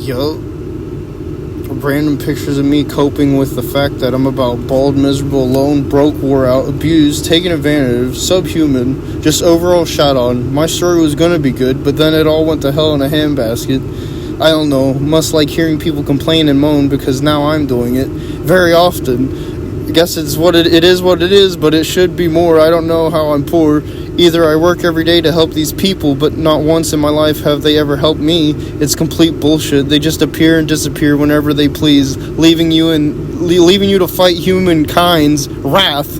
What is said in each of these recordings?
Yo. Random pictures of me coping with the fact that I'm about bald, miserable, alone, broke, wore out, abused, taken advantage of, subhuman, just overall shot on. My story was gonna be good, but then it all went to hell in a handbasket. I don't know, must like hearing people complain and moan because now I'm doing it very often. I guess it is what it is, but it should be more. I don't know how I'm poor. Either I work every day to help these people, but not once in my life have they ever helped me. It's complete bullshit. They just appear and disappear whenever they please, leaving you to fight humankind's wrath.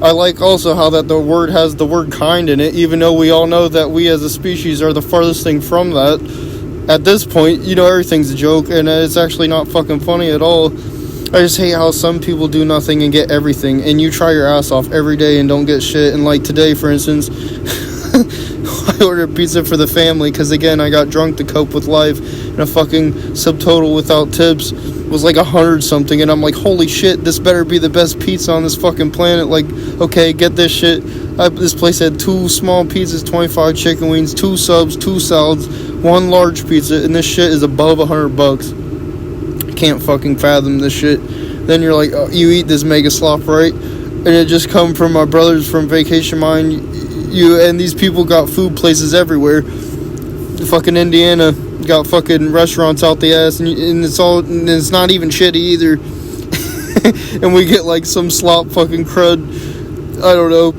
I like also how that the word has the word kind in it, even though we all know that we as a species are the farthest thing from that. At this point, everything's a joke, and it's actually not fucking funny at all. I just hate how some people do nothing and get everything, and you try your ass off every day and don't get shit. And like today, for instance, I ordered pizza for the family because, again, I got drunk to cope with life, and a fucking subtotal without tips was like 100 something, and I'm like, holy shit, this better be the best pizza on this fucking planet. Like, okay, get this shit. This place had 2 small pizzas, 25 chicken wings, 2 subs, 2 salads, 1 large pizza, and this shit is above $100. Can't fucking fathom this shit. Then you're like, oh, you eat this mega slop, right? And it just come from my brothers from Vacation Mine. And these people got food places everywhere. Fucking Indiana got fucking restaurants out the ass, and it's not even shitty either. And we get like some slop fucking crud. I don't know.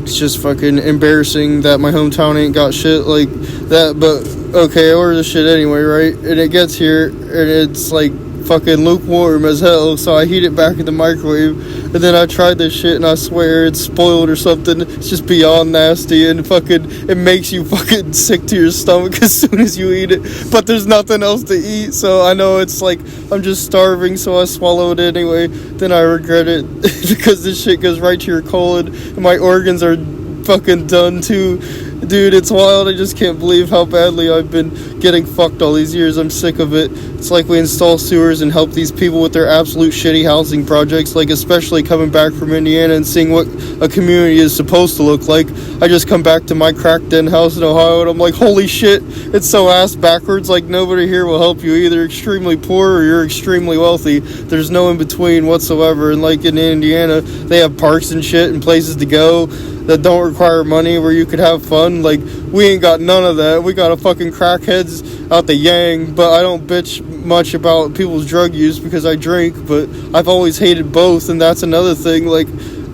It's just fucking embarrassing that my hometown ain't got shit like that, but okay, I order the shit anyway, right? And it gets here, and it's like fucking lukewarm as hell, so I heat it back in the microwave, and then I tried this shit, and I swear it's spoiled or something. It's just beyond nasty, and fucking, it makes you fucking sick to your stomach as soon as you eat it, but there's nothing else to eat, so I know it's like, I'm just starving, so I swallow it anyway. Then I regret it, because this shit goes right to your colon, and my organs are fucking done too. Dude, it's wild. I just can't believe how badly I've been getting fucked all these years. I'm sick of it. It's like we install sewers and help these people with their absolute shitty housing projects, like especially coming back from Indiana and seeing what a community is supposed to look like. I just come back to my crack den house in Ohio, and I'm like, holy shit, it's so ass backwards. Like, nobody here will help you. Either extremely poor or you're extremely wealthy. There's no in between whatsoever. And like in Indiana, they have parks and shit and places to go that don't require money, where you could have fun. Like, we ain't got none of that. We got a fucking crackheads out the yang, but I don't bitch much about people's drug use because I drink, but I've always hated both, and that's another thing. Like,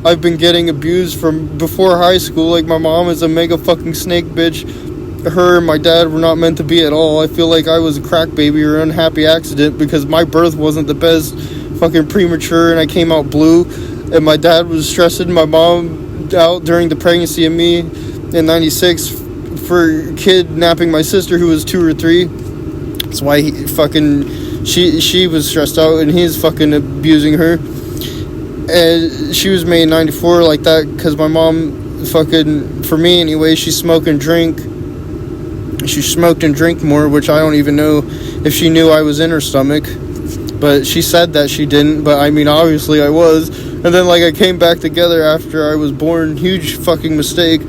I've been getting abused from before high school. Like, my mom is a mega fucking snake bitch. Her and my dad were not meant to be at all. I feel like I was a crack baby or an unhappy accident because my birth wasn't the best, fucking premature, and I came out blue, and my dad was stressing my mom out during the pregnancy of me in 96 for kidnapping my sister, who was 2 or 3. That's why she was stressed out, and he's fucking abusing her. And she was made in 94 like that because my mom fucking, for me anyway, she smoked and drank more, which I don't even know if she knew I was in her stomach, but she said that she didn't, but I mean, obviously I was. And then, like, I came back together after I was born. Huge fucking mistake.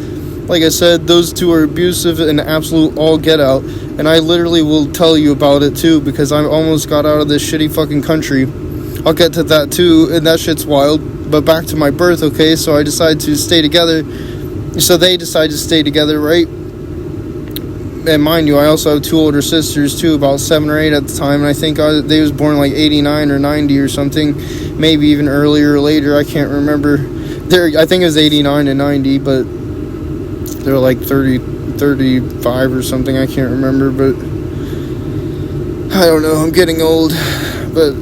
Like I said, those two are abusive and absolute all get out. And I literally will tell you about it, too, because I almost got out of this shitty fucking country. I'll get to that, too, and that shit's wild. But back to my birth, okay? So I decided to stay together. So they decided to stay together, right? And mind you, I also have 2 older sisters, too, about 7 or 8 at the time. And I think they was born, like, 89 or 90 or something. Maybe even earlier or later, I can't remember. I think it was 89 and 90, but they're like 35 or something, I can't remember, but I don't know, I'm getting old, but,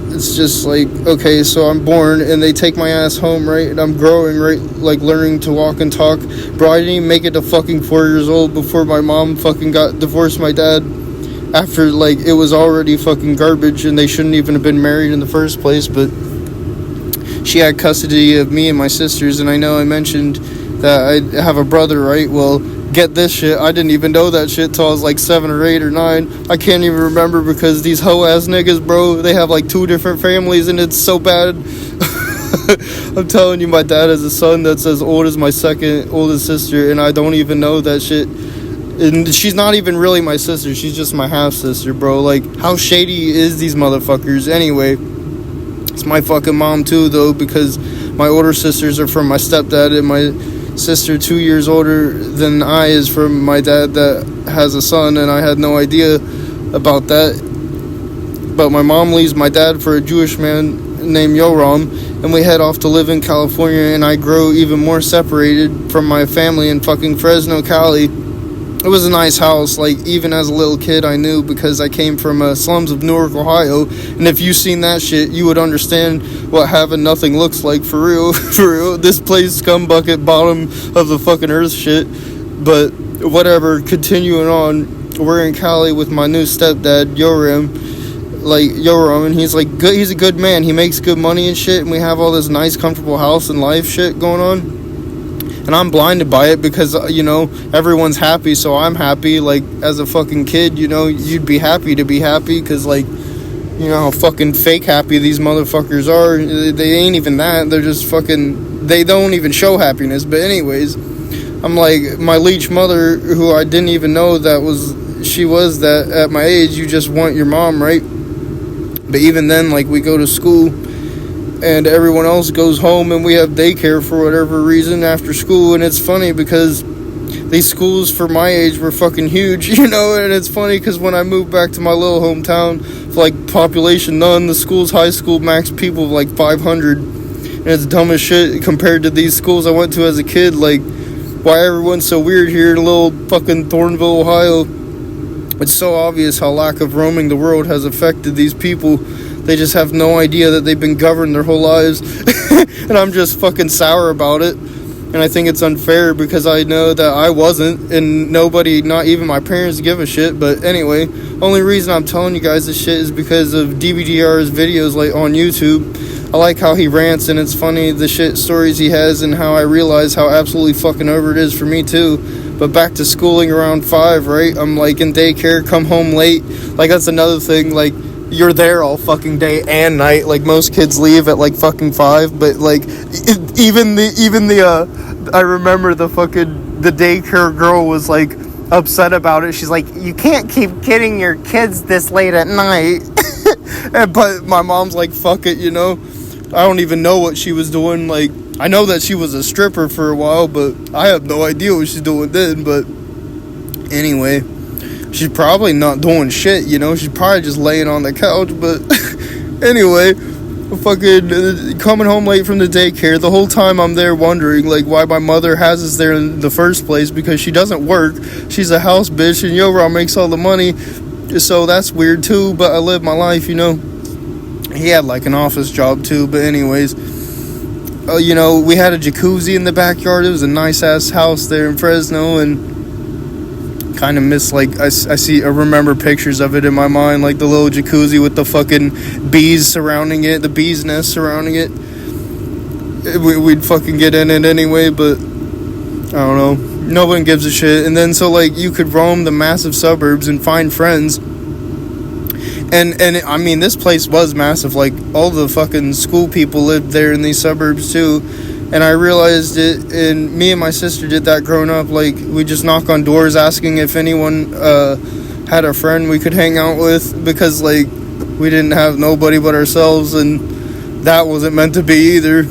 it's just like, okay, so I'm born, and they take my ass home, right, and I'm growing, right, like, learning to walk and talk. Bro, I didn't even make it to fucking 4 years old before my mom fucking divorced my dad. After, like, it was already fucking garbage, and they shouldn't even have been married in the first place, but she had custody of me and my sisters, and I know I mentioned that I have a brother, right? Well, get this shit, I didn't even know that shit till I was, like, 7 or 8 or 9. I can't even remember because these hoe-ass niggas, bro, they have, like, 2 different families, and it's so bad. I'm telling you, my dad has a son that's as old as my second oldest sister, and I don't even know that shit. And she's not even really my sister. She's just my half-sister, bro. Like, how shady is these motherfuckers? Anyway, it's my fucking mom, too, though, because my older sisters are from my stepdad, and my sister 2 years older than I is from my dad that has a son, and I had no idea about that. But my mom leaves my dad for a Jewish man named Yoram, and we head off to live in California, and I grow even more separated from my family in fucking Fresno, Cali. It was a nice house. Like, even as a little kid, I knew, because I came from slums of Newark, Ohio, and if you seen that shit, you would understand what having nothing looks like, for real. For real, this place, scumbucket, bottom of the fucking earth shit. But whatever, continuing on, we're in Cali with my new stepdad, Yoram, and he's like good. He's a good man. He makes good money and shit, and we have all this nice, comfortable house and life shit going on. And I'm blinded by it because, everyone's happy, so I'm happy. Like, as a fucking kid, you'd be happy to be happy because, like, how fucking fake happy these motherfuckers are. They ain't even that. They're just fucking, they don't even show happiness. But anyways, I'm like, my leech mother, who I didn't even know she was that at my age. You just want your mom, right? But even then, like, we go to school, and everyone else goes home, and we have daycare for whatever reason after school. And it's funny because these schools for my age were fucking huge, and it's funny because when I moved back to my little hometown, like, population none, the school's high school max people of like 500, and it's dumb as shit compared to these schools I went to as a kid. Like, why everyone's so weird here in little fucking Thornville, Ohio. It's so obvious how lack of roaming the world has affected these people. They just have no idea that they've been governed their whole lives. And I'm just fucking sour about it. And I think it's unfair because I know that I wasn't. And nobody, not even my parents, give a shit. But anyway, only reason I'm telling you guys this shit is because of DBDR's videos, like, on YouTube. I like how he rants, and it's funny the shit stories he has, and how I realize how absolutely fucking over it is for me too. But back to schooling around 5, right? I'm like in daycare, come home late. Like, that's another thing. Like, you're there all fucking day and night. Like, most kids leave at like fucking 5, but like I remember the daycare girl was like upset about it. She's like, you can't keep getting your kids this late at night. But my mom's like, fuck it, I don't even know what she was doing. Like, I know that she was a stripper for a while, but I have no idea what she's doing then. But anyway, she's probably not doing shit, She's probably just laying on the couch. But anyway, fucking coming home late from the daycare. The whole time I'm there wondering, like, why my mother has us there in the first place, because she doesn't work. She's a house bitch, and Yoram makes all the money. So that's weird too, but I live my life, He had like an office job too, but anyways, we had a jacuzzi in the backyard. It was a nice ass house there in Fresno, and kind of miss, like, I remember pictures of it in my mind, like the little jacuzzi with the fucking bees surrounding it, the bees nest surrounding it. We'd fucking get in it anyway, but I don't know. No one gives a shit. And then, so, like, you could roam the massive suburbs and find friends. And I mean, this place was massive. Like, all the fucking school people lived there in these suburbs, too. And I realized it, and me and my sister did that growing up. Like, we just knock on doors asking if anyone had a friend we could hang out with. Because, like, we didn't have nobody but ourselves. And that wasn't meant to be either.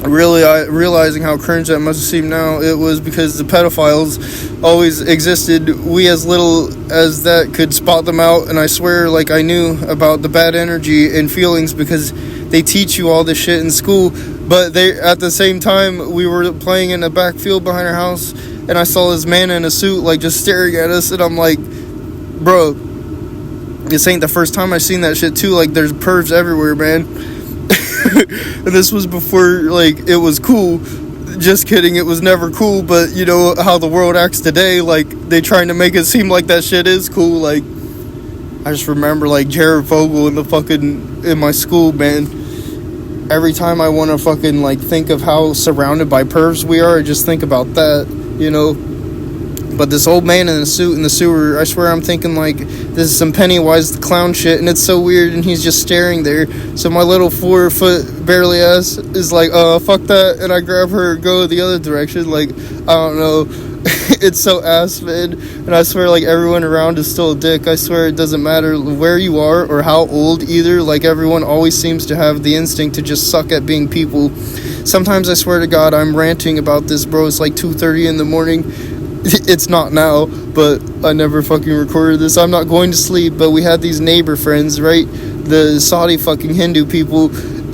Really, realizing how cringe that must seem now, it was because the pedophiles always existed. We, as little as that, could spot them out, and I swear, like, I knew about the bad energy and feelings because they teach you all this shit in school. But they, at the same time, we were playing in a backfield behind our house, and I saw this man in a suit, like, just staring at us, and I'm like, bro, this ain't the first time I've seen that shit too. Like, there's pervs everywhere, man. And this was before, like, it was cool. Just kidding, it was never cool. But you know how the world acts today, like, they trying to make it seem like that shit is cool. Like, I just remember, like, Jared Vogel in my school, man. Every time I want to fucking, like, think of how surrounded by pervs we are, I just think about that, you know. But this old man in a suit in the sewer, I swear I'm thinking, like, this is some Pennywise the Clown shit, and it's so weird, and he's just staring there. So my little 4-foot barely ass is like, fuck that, and I grab her and go the other direction. Like, I don't know. It's so ass, man. And I swear, like, everyone around is still a dick. I swear it doesn't matter where you are or how old either. Like, everyone always seems to have the instinct to just suck at being people. Sometimes I swear to God I'm ranting about this, bro. It's like 2:30 in the morning. It's not now, but I never fucking recorded this. I'm not going to sleep, but we had these neighbor friends, right? The Saudi fucking Hindu people,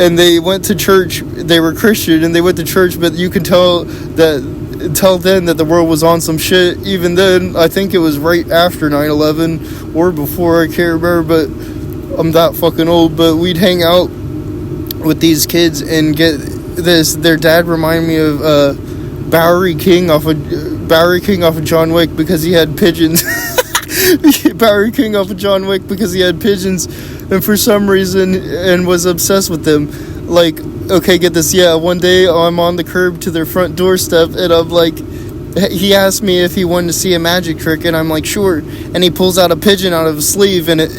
and they went to church. They were Christian, and they went to church, but you can tell then that the world was on some shit. Even then, I think it was right after 9/11 or before, I can't remember, but I'm that fucking old. But we'd hang out with these kids and get this. Their dad reminded me of Bowery King off of John Wick because he had pigeons. Bowery King off of John Wick because he had pigeons, and for some reason, and was obsessed with them. Like, okay, get this, yeah, one day I'm on the curb to their front doorstep, and I'm like, he asked me if he wanted to see a magic trick, and I'm like, sure, and he pulls out a pigeon out of his sleeve, and it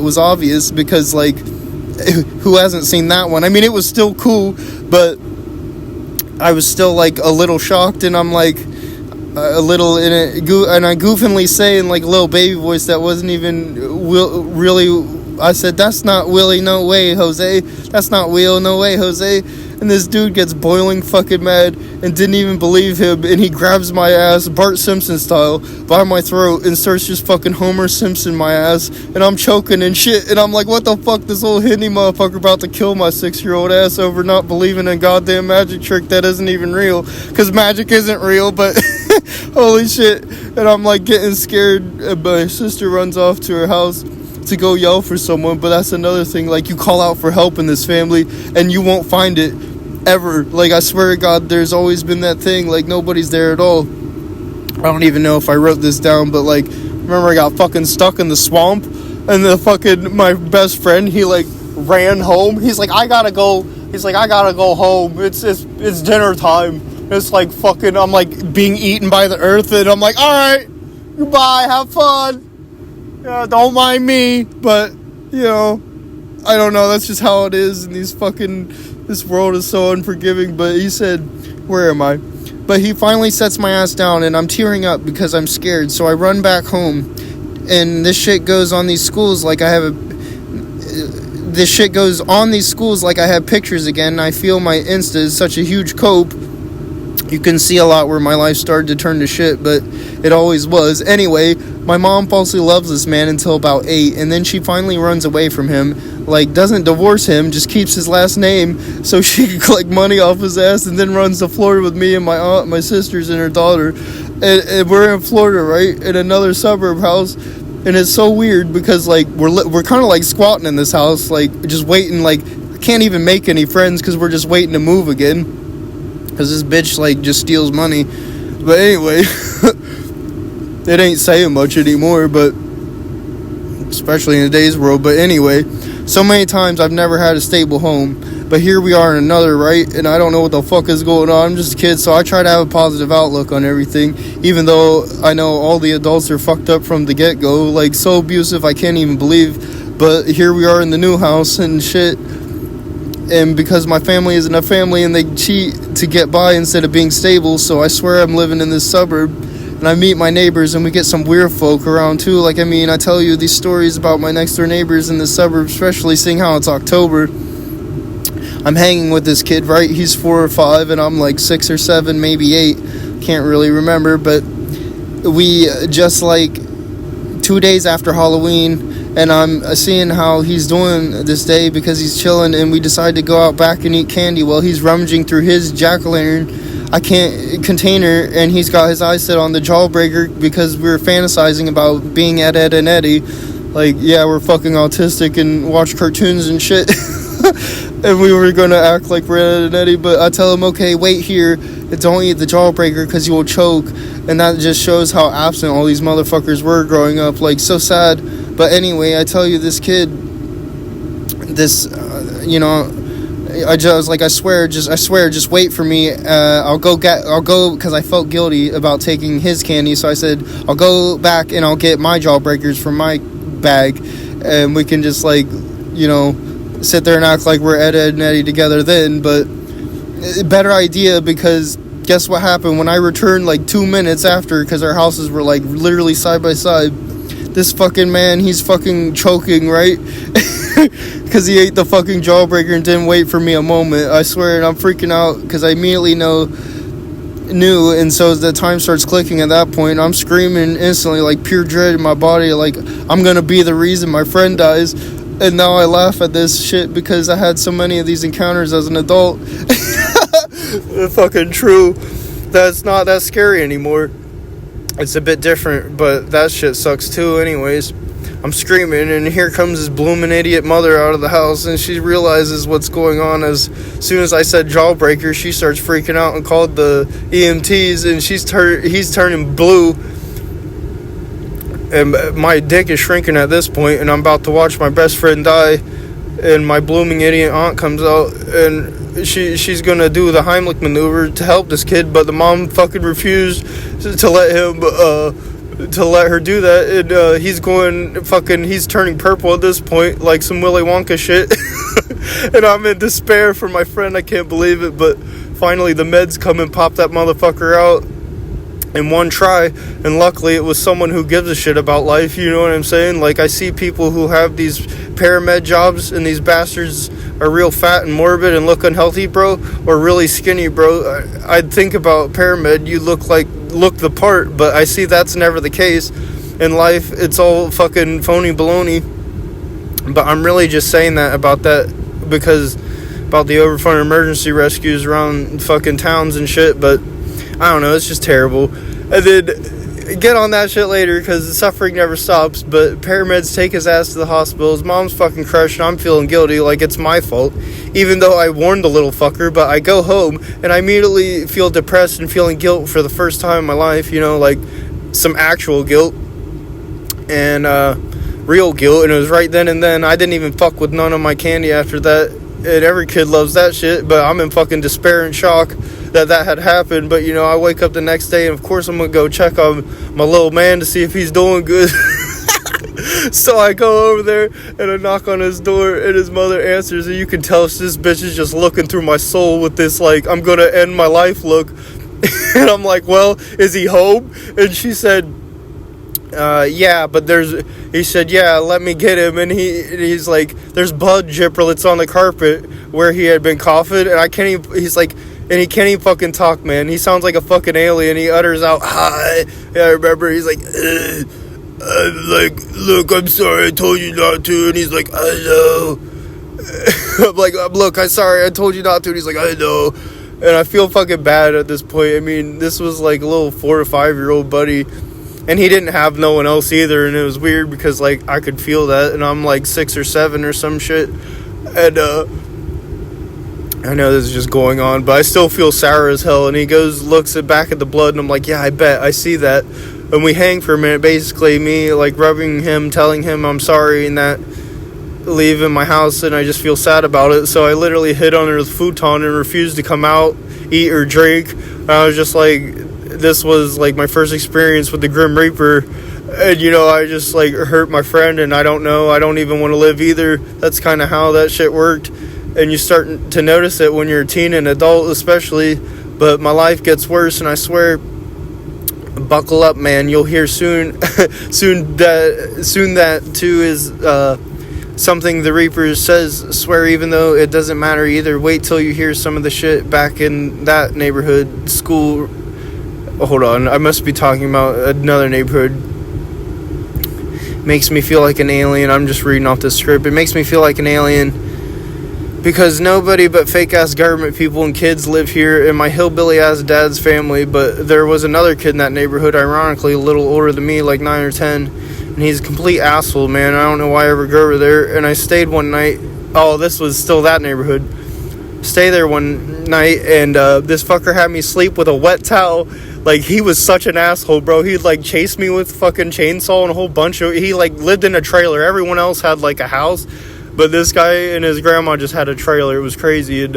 was obvious, because, like, who hasn't seen that one? I mean, it was still cool, but I was still, like, a little shocked, and I'm like, a little and I goofingly say in, like, a little baby voice that wasn't even really. I said, that's not Willie, no way, Jose. That's not Will, no way, Jose. And this dude gets boiling fucking mad and didn't even believe him. And he grabs my ass, Bart Simpson style, by my throat and starts just fucking Homer Simpson my ass. And I'm choking and shit. And I'm like, what the fuck, this old Hindi motherfucker about to kill my 6-year-old ass over not believing in a goddamn magic trick that isn't even real. Because magic isn't real, but holy shit. And I'm like getting scared. And my sister runs off to her house to go yell for someone, but that's another thing. Like, you call out for help in this family and you won't find it ever. Like, I swear to God, there's always been that thing, like, nobody's there at all. I don't even know if I wrote this down, but, like, remember I got fucking stuck in the swamp, and my best friend, he, like, ran home. He's like, I gotta go home. It's dinner time. It's like fucking, I'm like being eaten by the earth, and I'm like, alright, goodbye, have fun. Yeah, don't mind me, but, you know, I don't know, that's just how it is, and this world is so unforgiving. But he said, where am I? But he finally sets my ass down, and I'm tearing up because I'm scared, so I run back home, and this shit goes on these schools like I have pictures again, and I feel my Insta is such a huge cope. You can see a lot where my life started to turn to shit, but it always was. Anyway, my mom falsely loves this man until about 8, and then she finally runs away from him. Like, doesn't divorce him, just keeps his last name so she can collect money off his ass, and then runs to Florida with me and my aunt, my sisters, and her daughter. And we're in Florida, right? In another suburb house. And it's so weird because, like, we're kind of like squatting in this house, like, just waiting. Like, I can't even make any friends because we're just waiting to move again. Because this bitch, like, just steals money. But anyway, it ain't saying much anymore, but especially in today's world. But anyway, so many times I've never had a stable home. But here we are in another, right? And I don't know what the fuck is going on. I'm just a kid, so I try to have a positive outlook on everything. Even though I know all the adults are fucked up from the get-go. Like, so abusive, I can't even believe. But here we are in the new house and shit. And because my family isn't a family and they cheat to get by instead of being stable, so I swear I'm living in this suburb. And I meet my neighbors and we get some weird folk around too. Like, I mean, I tell you these stories about my next door neighbors in the suburb, especially seeing how it's October. I'm hanging with this kid, right? He's 4 or 5 and I'm like 6 or 7, maybe 8. Can't really remember, but we just like 2 days after Halloween, and I'm seeing how he's doing this day because he's chilling, and we decide to go out back and eat candy while he's rummaging through his jack-o'-lantern container, and he's got his eyes set on the Jawbreaker because we were fantasizing about being at Ed and Eddie. Like, yeah, we're fucking autistic and watch cartoons and shit. And we were going to act like we're Ed and Eddie, but I tell him, okay, wait here, don't eat the Jawbreaker because you will choke. And that just shows how absent all these motherfuckers were growing up. Like, so sad. But anyway, I tell you, this kid, I was like, I swear, just wait for me. I'll go because I felt guilty about taking his candy. So I said, I'll go back and I'll get my Jawbreakers from my bag, and we can just, like, sit there and act like we're Ed and Eddie together then. But better idea, because Guess what happened when I returned like 2 minutes after, because our houses were like literally side by side. This fucking man, he's fucking choking, right? Because he ate the fucking jawbreaker and didn't wait for me a moment. I swear, and I'm freaking out because I immediately knew, and so as the time starts clicking at that point, I'm screaming instantly, like pure dread in my body, like I'm gonna be the reason my friend dies. And now I laugh at this shit because I had so many of these encounters as an adult. Fucking true. That's not that scary anymore. It's a bit different, but that shit sucks too anyways. I'm screaming, and here comes this blooming idiot mother out of the house, and she realizes what's going on. As soon as I said jawbreaker, she starts freaking out and called the EMTs, and he's turning blue, and my dick is shrinking at this point, and I'm about to watch my best friend die, and my blooming idiot aunt comes out, and she's gonna do the Heimlich maneuver to help this kid, but the mom fucking refused to let her do that, and he's turning purple at this point, like some Willy Wonka shit. And I'm in despair for my friend. I can't believe it, but finally the meds come and pop that motherfucker out in one try, and luckily it was someone who gives a shit about life, you know what I'm saying? Like, I see people who have these paramed jobs, and these bastards are real fat and morbid and look unhealthy, bro, or really skinny, bro. I'd think about paramed, you look the part, but I see that's never the case. In life, it's all fucking phony baloney. But I'm really just saying that about because about the overfunded emergency rescues around fucking towns and shit, but I don't know, it's just terrible. And then get on that shit later, because the suffering never stops. But paramedics take his ass to the hospital. His mom's fucking crushed, and I'm feeling guilty, like it's my fault, even though I warned the little fucker. But I go home, and I immediately feel depressed and feeling guilt for the first time in my life, you know, like some actual guilt, and real guilt. And it was right then and then. I didn't even fuck with none of my candy after that, and every kid loves that shit, but I'm in fucking despair and shock that had happened. But, you know, I wake up the next day, and of course I'm gonna go check on my little man to see if he's doing good. So I go over there, and I knock on his door, and his mother answers, and you can tell this bitch is just looking through my soul with this, like, I'm gonna end my life look. And I'm like, well, is he home? And she said, yeah, but he said, yeah, let me get him. And he's like, there's blood giblets on the carpet where he had been coughing, and he can't even fucking talk, man. He sounds like a fucking alien. He utters out, hi. Yeah, I remember, he's like, I'm like, look, I'm sorry, I told you not to. And he's like, I know. I'm like, look, I'm sorry, I told you not to. And he's like, I know. And I feel fucking bad at this point. I mean, this was like a little 4 or 5 year old buddy, and he didn't have no one else either. And it was weird because, like, I could feel that, and I'm like 6 or 7 or some shit. And I know this is just going on, but I still feel sour as hell. And he looks back at the blood, and I'm like, yeah, I bet, I see that. And we hang for a minute, basically me, like, rubbing him, telling him I'm sorry, and that, leaving my house, and I just feel sad about it. So I literally hid under the futon and refused to come out, eat, or drink. And I was just like, this was, like, my first experience with the Grim Reaper. And, you know, I just, like, hurt my friend, and I don't even want to live either. That's kind of how that shit worked. And you start to notice it when you're a teen and adult especially. But my life gets worse, and I swear, buckle up, man. You'll hear soon that too is something the Reaper says. Swear, even though it doesn't matter either. Wait till you hear some of the shit back in that neighborhood school. Hold on, I must be talking about another neighborhood. Makes me feel like an alien. I'm just reading off the script. It makes me feel like an alien because nobody but fake-ass government people and kids live here in my hillbilly-ass dad's family. But there was another kid in that neighborhood, ironically a little older than me, like 9 or 10, and he's a complete asshole, man. I don't know why I ever go over there. And I stayed one night. Oh, this was still that neighborhood. Stay there one night, and this fucker had me sleep with a wet towel. Like, he was such an asshole, bro. He'd, like, chase me with fucking chainsaw and a whole bunch of... He, like, lived in a trailer. Everyone else had, like, a house. But this guy and his grandma just had a trailer. It was crazy. And,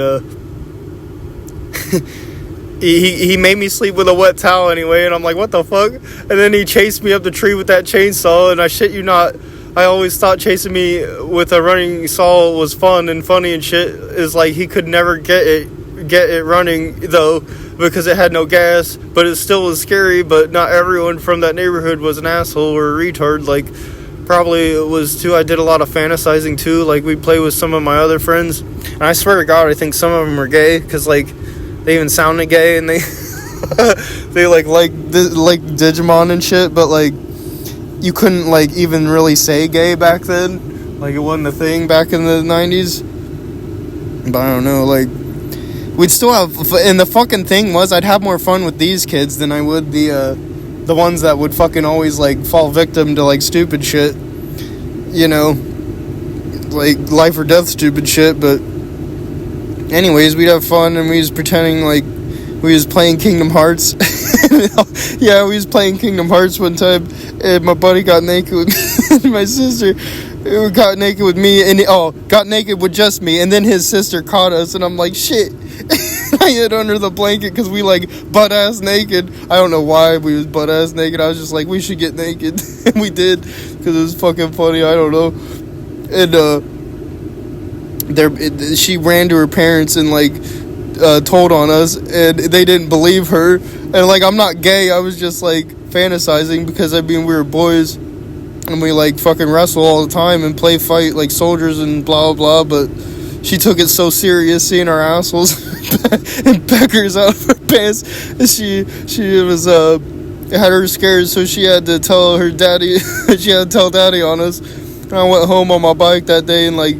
he made me sleep with a wet towel anyway. And I'm like, what the fuck? And then he chased me up the tree with that chainsaw. And I shit you not, I always thought chasing me with a running saw was fun and funny and shit. Is like, he could never get it running, though. because it had no gas, but it still was scary. But not everyone from that neighborhood was an asshole or a retard. Like, probably it was too. I did a lot of fantasizing too. Like, we'd play with some of my other friends, and I swear to God, I think some of them were gay, because like they even sounded gay, and they they like Digimon and shit. But like, you couldn't like even really say gay back then. Like, it wasn't a thing back in the 90s. But I don't know, like, we'd still have, and the fucking thing was, I'd have more fun with these kids than I would the ones that would fucking always, like, fall victim to, like, stupid shit, you know, like, life or death stupid shit. But anyways, we'd have fun, and we was pretending like we was playing Kingdom Hearts. Yeah, we was playing Kingdom Hearts one time, and my buddy got naked with me, and my sister got naked with me, and got naked with just me, and then his sister caught us, and I'm like, shit. I hid under the blanket, because we, like, butt-ass naked. I don't know why we was butt-ass naked. I was just like, we should get naked. And we did, because it was fucking funny. I don't know. And she ran to her parents and, like, told on us, and they didn't believe her. And, like, I'm not gay. I was just, like, fantasizing, because, I mean, we were boys, and we, like, fucking wrestle all the time and play fight like soldiers and blah, blah, but she took it so serious, seeing our assholes and peckers out of her pants. She was, it had her scared, so she had to tell her daddy, she had to tell daddy on us. And I went home on my bike that day and, like,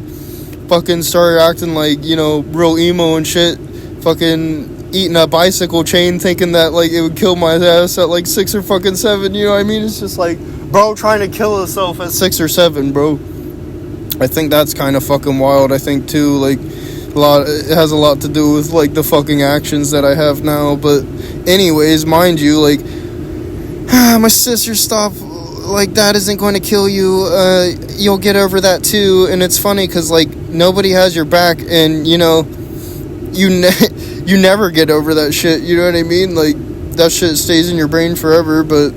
fucking started acting like, you know, real emo and shit. Fucking eating a bicycle chain, thinking that, like, it would kill my ass at, like, 6 or fucking 7, you know what I mean? It's just like, bro trying to kill himself at 6 or 7, bro. I think that's kind of fucking wild. I think, too, like, it has a lot to do with, like, the fucking actions that I have now. But anyways, mind you, like, my sister, stop, like, that isn't going to kill you, you'll get over that too. And it's funny, because, like, nobody has your back, and, you know, you never get over that shit, you know what I mean? Like, that shit stays in your brain forever. But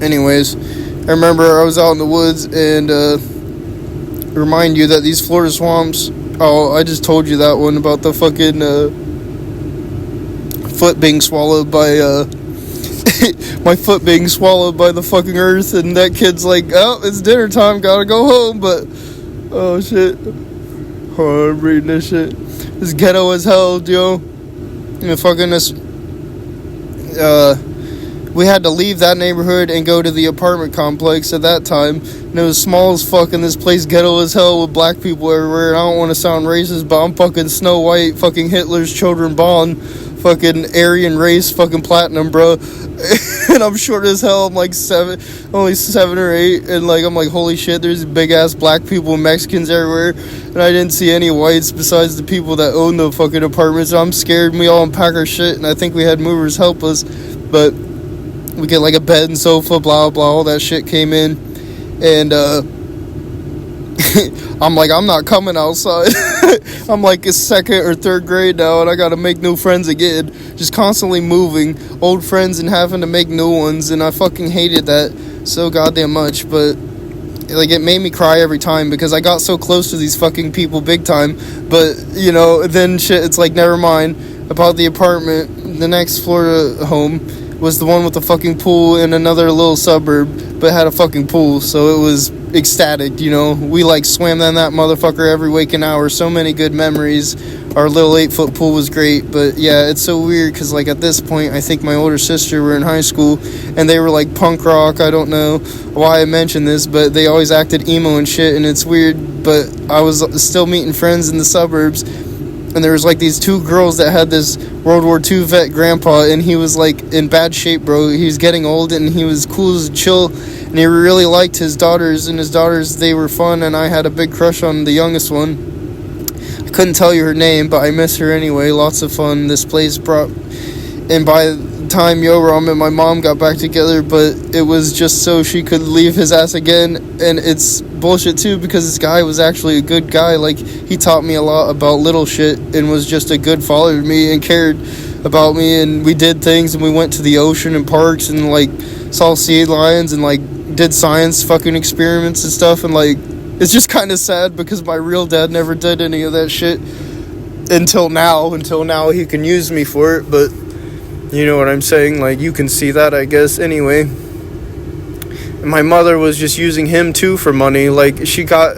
anyways, I remember I was out in the woods, and remind you that these Florida swamps, I just told you that one about the fucking foot being swallowed by my foot being swallowed by the fucking earth, and that kid's like, oh, it's dinner time, gotta go home. But oh shit, I'm reading this shit. It's ghetto as hell, yo. And fucking this, we had to leave that neighborhood and go to the apartment complex at that time. And it was small as fuck, and this place ghetto as hell with black people everywhere. And I don't want to sound racist, but I'm fucking Snow White, fucking Hitler's children Bond, fucking Aryan race, fucking platinum, bro. And I'm short as hell. I'm like only 7 or 8. And like, I'm like, holy shit, there's big ass black people and Mexicans everywhere. And I didn't see any whites besides the people that own the fucking apartments. I'm scared, and we all unpack our shit. And I think we had movers help us. But we get like a bed and sofa, blah, blah, all that shit came in. And, I'm like, I'm not coming outside. I'm like a 2nd or 3rd grade now, and I gotta make new friends again. Just constantly moving old friends and having to make new ones, and I fucking hated that so goddamn much. But, like, it made me cry every time, because I got so close to these fucking people big time. But, you know, then shit, it's like, never mind about the apartment. The next Florida home was the one with the fucking pool in another little suburb, but had a fucking pool, so it was ecstatic, you know. We, like, swam in that motherfucker every waking hour. So many good memories. Our little 8-foot pool was great. But, yeah, it's so weird, because, like, at this point, I think my older sister were in high school, and they were, like, punk rock. I don't know why I mentioned this, but they always acted emo and shit, and it's weird. But I was still meeting friends in the suburbs, and there was, like, these 2 girls that had this World War II vet grandpa, and he was, like, in bad shape, bro. He was getting old, and he was cool as chill, and he really liked his daughters, and his daughters, they were fun, and I had a big crush on the youngest one. I couldn't tell you her name, but I miss her anyway. Lots of fun. This place brought, and by the time Yoram and my mom got back together, but it was just so she could leave his ass again. And it's bullshit too, because this guy was actually a good guy. Like, he taught me a lot about little shit and was just a good father to me and cared about me, and we did things, and we went to the ocean and parks and, like, saw sea lions and, like, did science fucking experiments and stuff. And, like, it's just kind of sad, because my real dad never did any of that shit. until now he can use me for it, but you know what I'm saying, like, you can see that, I guess. Anyway, my mother was just using him too for money. Like, he got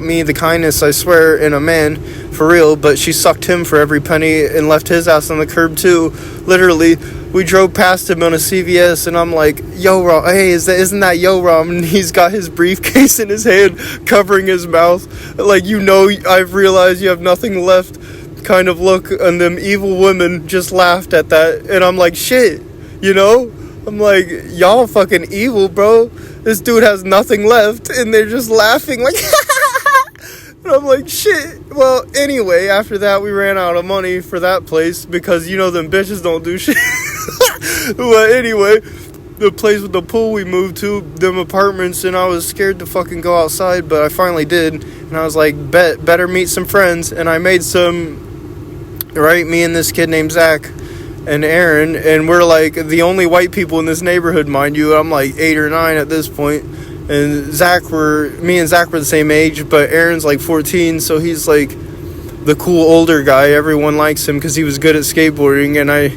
me the kindness, I swear, in a man, for real, but she sucked him for every penny and left his ass on the curb too. Literally, we drove past him on a CVS, and I'm like, yo, Rom, hey, isn't that Yo Rom? And he's got his briefcase in his hand, covering his mouth, like, you know, I've realized you have nothing left kind of look, and them evil women just laughed at that, and I'm like, shit, you know? I'm like, y'all fucking evil, bro. This dude has nothing left, and they're just laughing like, and I'm like, shit. Well, anyway, after that, we ran out of money for that place, because, you know, them bitches don't do shit. But anyway, the place with the pool we moved to, them apartments, and I was scared to fucking go outside, but I finally did, and I was like, better meet some friends, and I made some, right, me and this kid named Zach and Aaron, and we're like the only white people in this neighborhood, mind you. I'm like 8 or 9 at this point, and me and Zach were the same age, but Aaron's like 14, so he's like the cool older guy. Everyone likes him because he was good at skateboarding, and I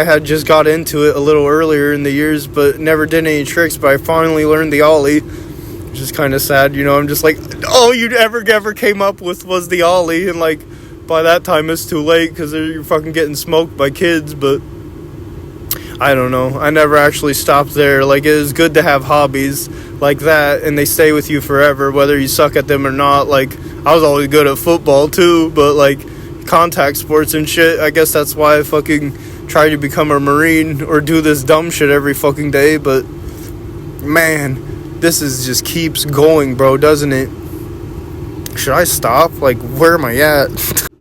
had just got into it a little earlier in the years, but never did any tricks. But I finally learned the ollie, which is kind of sad, you know. I'm just like, all you ever came up with was the ollie, and like, by that time it's too late because you're fucking getting smoked by kids. But I don't know, I never actually stopped there. Like, it is good to have hobbies like that, and they stay with you forever, whether you suck at them or not. Like, I was always good at football too, but like contact sports and shit, I guess that's why I fucking try to become a Marine or do this dumb shit every fucking day. But man, this is just keeps going, bro, doesn't it? Should I stop? Like, where am I at?